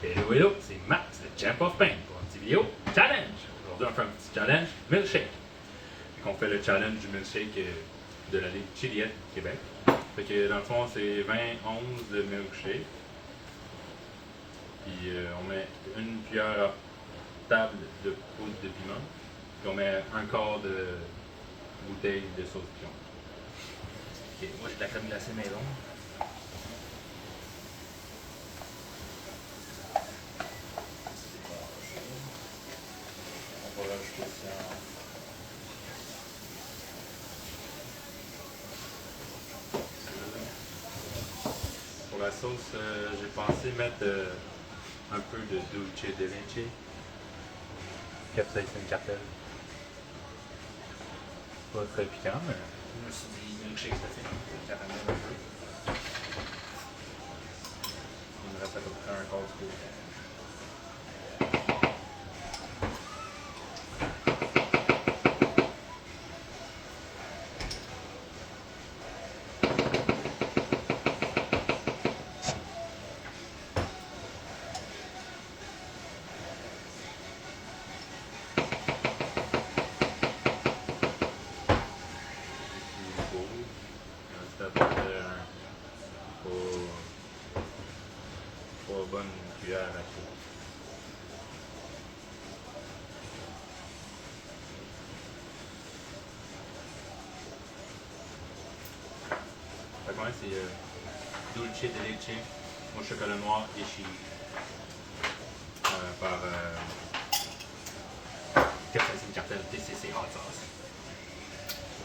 Hello, hello, c'est Max, le Champ of Pain, pour une petite vidéo challenge. Aujourd'hui, on fait un petit challenge milkshake. On fait le challenge du milkshake de la Ligue Chiliette Québec. Fait que dans le fond, c'est 20 onces de milkshake. Puis on met une cuillère à table de poudre de piment. Puis on met un quart de bouteille de sauce piquante. Ok, moi j'ai de la crème glacée maison. On va rajouter ça. Pour la sauce, j'ai pensé mettre un peu de dulce de leche, capsaïcine cartel. Pas très piquant, mais je me suis dit milkshake ça fait un caramel un peu. Il me reste à peu près un quart du côté. Trois bonnes cuillères à soupe. Fait que ouais, c'est dulce de leche au chocolat noir et cheese par capsaïcine cartel TCC hot sauce.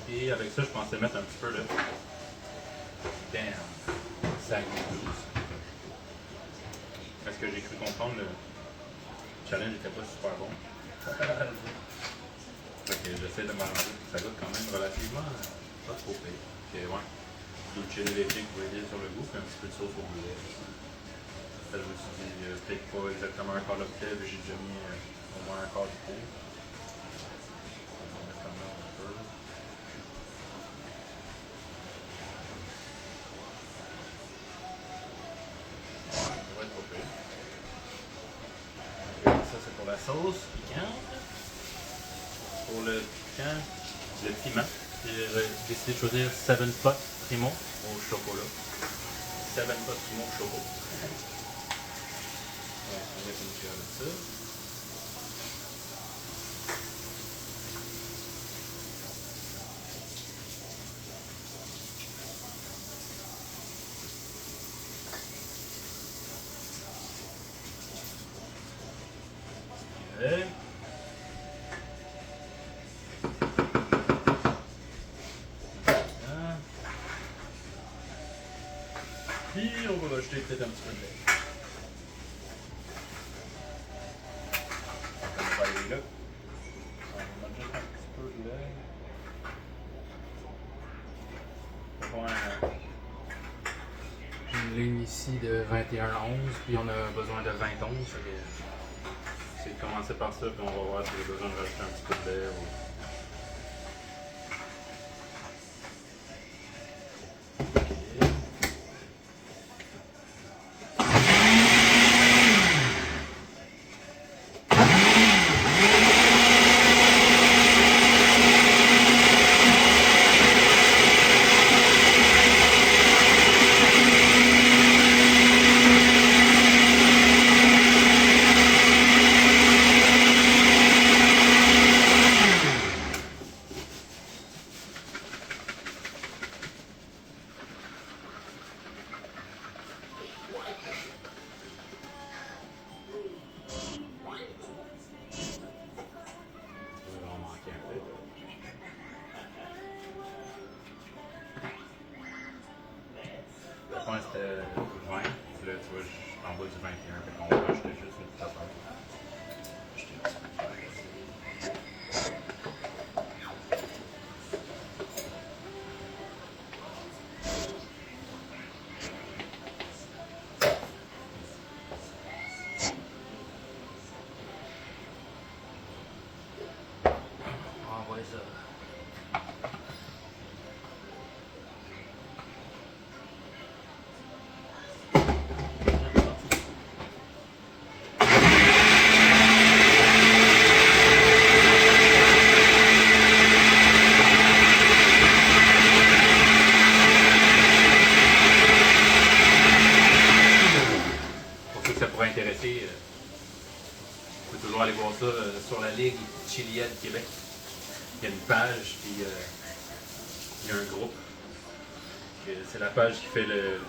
Et avec ça, je pensais mettre un petit peu de sac douce. Parce que j'ai cru comprendre, le challenge n'était pas super bon. Fait que j'essaie de m'arranger pour que ça goûte quand même relativement pas trop pire. Fait que ouais, dulce de leche qui va aider sur le goût, puis un petit peu de sauce au boulet. Je me suis dit, peut-être pas exactement un quart de bouteille, mais j'ai déjà mis au moins un quart de bouteille. On va mettre comme là un peu. Ça c'est pour la sauce piquante. Pour le piquant, le piment, j'ai décidé de choisir 7 Pot Primo au chocolat. 7 Pot Primo au chocolat. Ouais, on met une cuillère de ça. Okay. Puis on va rajouter peut-être un petit peu de lait. On va aller là. On va mettre juste un petit peu de lait. On va faire une ligne ici de 21 onces, puis on a besoin de 20 onces. C'est de commencer par ça, puis on va voir si j'ai besoin de rajouter un petit peu de lait. Ouais, c'était 20. Puis là, tu vois, je suis en bas du 21. Fait qu'on va rajouter juste une petite affaire. On va envoyer ça. pourrait intéresser, vous pouvez toujours aller voir ça sur la Ligue Chiliade Québec. Il y a une page, puis il y a un groupe. C'est la page qui fait une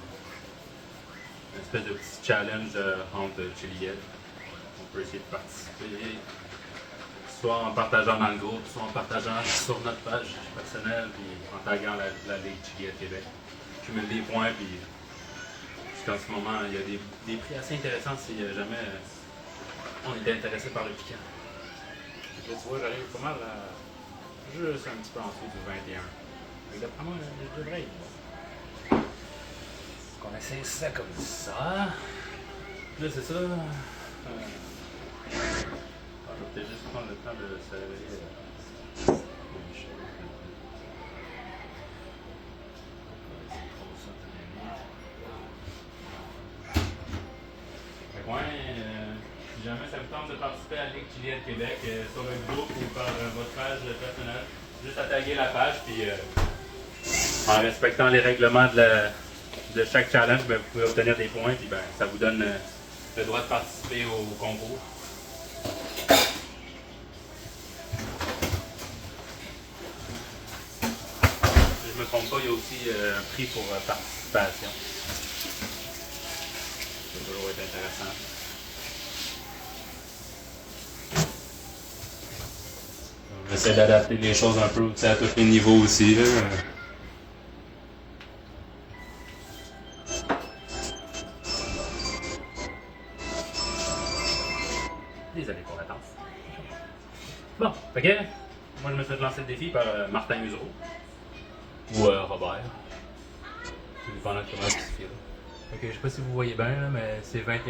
espèce de petit challenge entre Chiliade. On peut essayer de participer, soit en partageant dans le groupe, soit en partageant sur notre page personnelle, puis en taguant la Ligue Chiliade Québec. Je cumule des points, puis jusqu'en ce moment, il y a des prix assez intéressants si jamais on est intéressé par le piquant. Là, tu vois, j'arrive pas mal juste un petit peu en dessous du 21. Donc, d'après moi, je devrais y voir. On essaie ça comme ça. Là, c'est ça. Je vais peut-être juste prendre le temps de se réveiller. Si jamais ça vous tente de participer à la Ligue Chiliade Québec sur le groupe ou par votre page personnelle, juste à taguer la page, puis en respectant les règlements de chaque challenge, ben, vous pouvez obtenir des points, puis ben, ça vous donne le droit de participer au concours. Si je ne me trompe pas, il y a aussi un prix pour participation. Ça va toujours être intéressant. On essaie d'adapter les choses un peu à tous les niveaux aussi. Là. Désolé pour l'attente. Bon, fait que moi je me suis lancé le défi par Martin Musereau. Ou Robert. Tout dépendant de comment il se fait. Fait que je sais pas si vous voyez bien, là, mais c'est 21-11, puis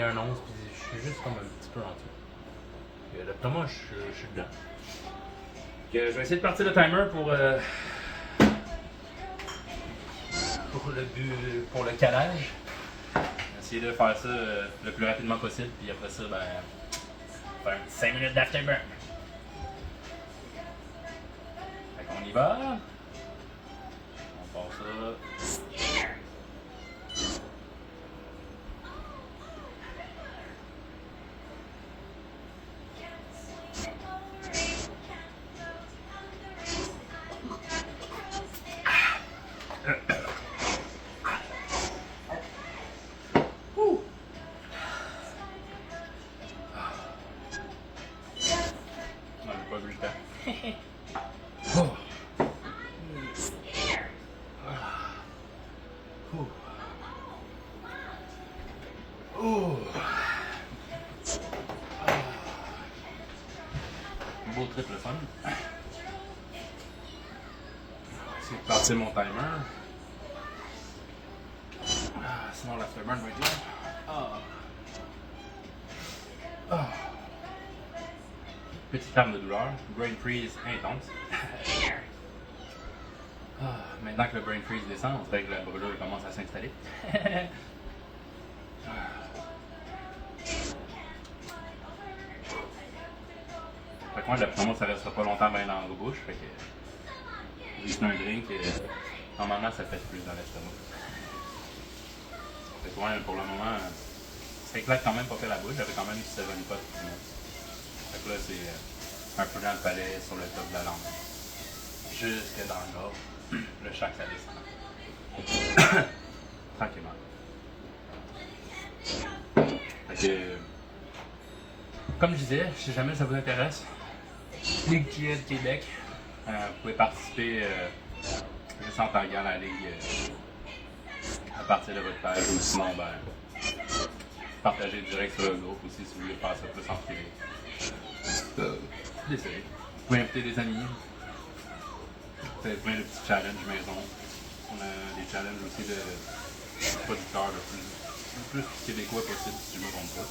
je suis juste comme un petit peu en dessous. D'après moi, je suis dedans. Je vais essayer de partir le timer pour le calage. Essayer de faire ça le plus rapidement possible, puis après ça, ben, faire 5 minutes d'afterburn. Fait qu'on y va. On part ça. Beau triple fun. C'est de partir mon timer. Sinon l'afterburn va être là. Petite arme de douleur. Brain freeze intense. Maintenant que le brain freeze descend, on dirait que la brûlure commence à s'installer. Fait que moi, d'après moi, ça restera pas longtemps bien dans la bouche. Fait que, vu que c'est un drink, normalement, ça fait plus dans l'estomac. Fait que, ouais, pour le moment, ça éclate quand même pas fait la bouche. J'avais quand même 7 pas de Fait que là, c'est un peu dans le palais, sur le top de la langue. Jusque dans le nord. Le chaque, ça descend. Tranquillement. Fait que, comme je disais, si jamais ça vous intéresse, Ligue Chiliade Québec, vous pouvez participer juste en taguant la Ligue à partir de votre page, ou sinon, ben, partagez direct sur le groupe aussi si vous voulez faire ça plus en privé. Désolé. Vous pouvez inviter des amis. Vous avez plein de petits challenges maison. On a des challenges aussi de producteurs le plus québécois possible, si je ne me trompe pas.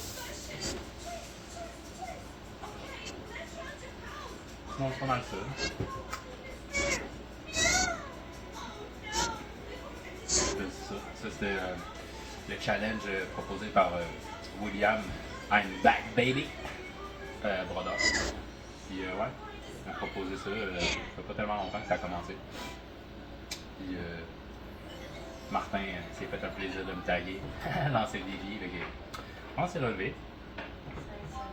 Sinon, c'est pas mal ça. Ça c'était le challenge proposé par William I'm Back Baby Brodeur. Puis ouais, il a proposé ça, ça fait pas tellement longtemps que ça a commencé. Puis Martin s'est fait un plaisir de me taguer, lancer le défi. Je pense que c'est relevé. 16 secondes.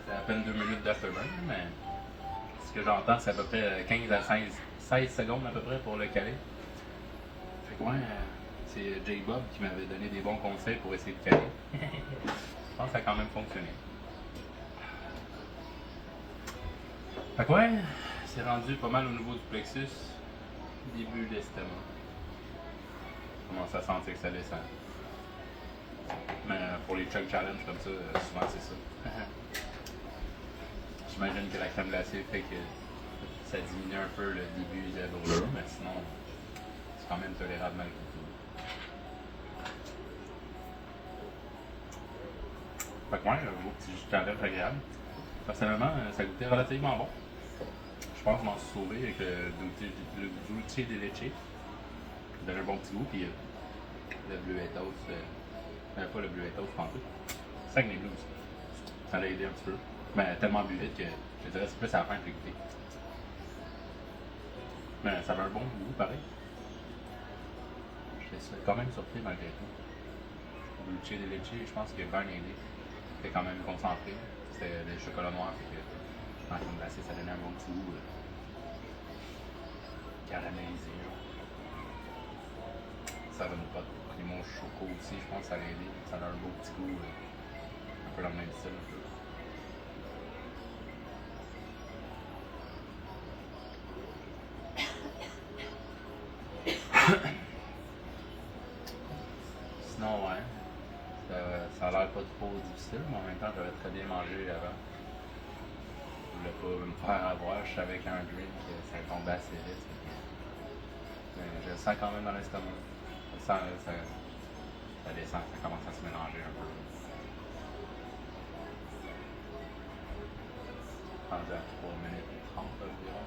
C'est à peine 2 minutes d'afterburn, mais ce que j'entends, c'est à peu près 15 à 16 secondes à peu près pour le caler. Fait que ouais, c'est J-Bob qui m'avait donné des bons conseils pour essayer de caler. Je pense que ça a quand même fonctionné. Fait que ouais, c'est rendu pas mal au niveau du plexus, début d'estomac. Je commence à sentir que ça descend. Mais pour les chug challenge comme ça, souvent c'est ça. J'imagine que la crème glacée fait que ça diminue un peu le début de brûlure, mais sinon, c'est quand même tolérable malgré tout. Fait que ouais, un beau petit jus de challenge agréable. Personnellement, ça goûtait relativement bon. Je pense que je m'en suis sauvé avec le dulce de leche. Ça donne un bon petit goût, puis le bleuetos, pas le bleuetos, pas en tout. Saguenay Blues. Ça l'a aidé un petit peu. Mais tellement bu vite que je dirais que c'est plus à la fin que j'ai goûté. Mais ça avait un bon goût, pareil. J'étais quand même surpris malgré tout. Le dulce de leche, je pense qu'il a bien aidé. C'était quand même concentré. C'était le chocolat noir, fait que en crème glacée, ça donnait un bon petit goût caramélisé. Ça donne pas de primo choco aussi, je pense que ça l'a aidé. Ça a un beau petit goût, un peu dans le même style. Un peu. Sinon, ouais, ça a l'air pas trop difficile, mais en même temps, j'avais très bien mangé avant. Je voulais pas me faire avoir, je savais qu'un drink, ça tombait assez vite. Mais je le sens quand même dans l'estomac. Ça descend, ça commence à se mélanger un peu. Rendu à 3 minutes 30 environ.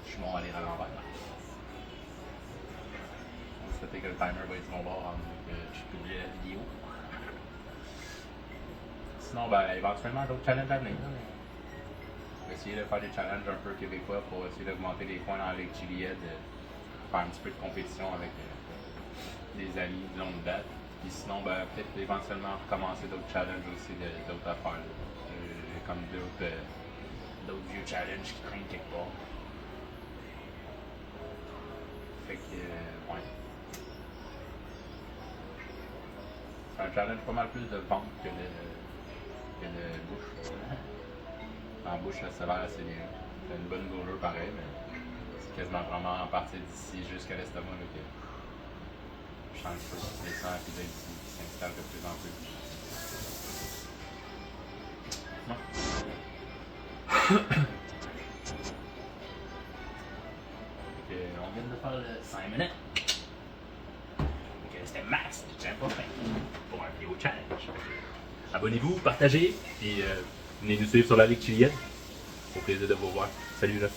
Je suis bon à lire à l'envers. On va souhaiter que le timer va être mon bord avant que je publie la vidéo. Sinon, ben, éventuellement, d'autres challenges à venir. On va essayer de faire des challenges un peu québécois pour essayer d'augmenter les points dans la Ligue Chiliade, faire un petit peu de compétition avec des amis de longue date. Puis sinon, ben, peut-être éventuellement recommencer d'autres challenges aussi, d'autres affaires. J'ai comme d'autres vieux challenges qui traînent quelque part. Fait que, ouais. C'est un challenge pas mal plus de ventre que de bouche. En bouche, ça a l'air assez bien. C'est une bonne brûlure pareil, mais c'est quasiment vraiment en partie d'ici jusqu'à l'estomac que je sens que je descends et puis d'ici qui s'installe de plus en plus. On vient de faire 5 minutes. C'était max, j'ai pas fait pour un vidéo challenge. Abonnez-vous, partagez, et venez nous suivre sur la Ligue Chilienne. Au plaisir de vous voir. Salut là.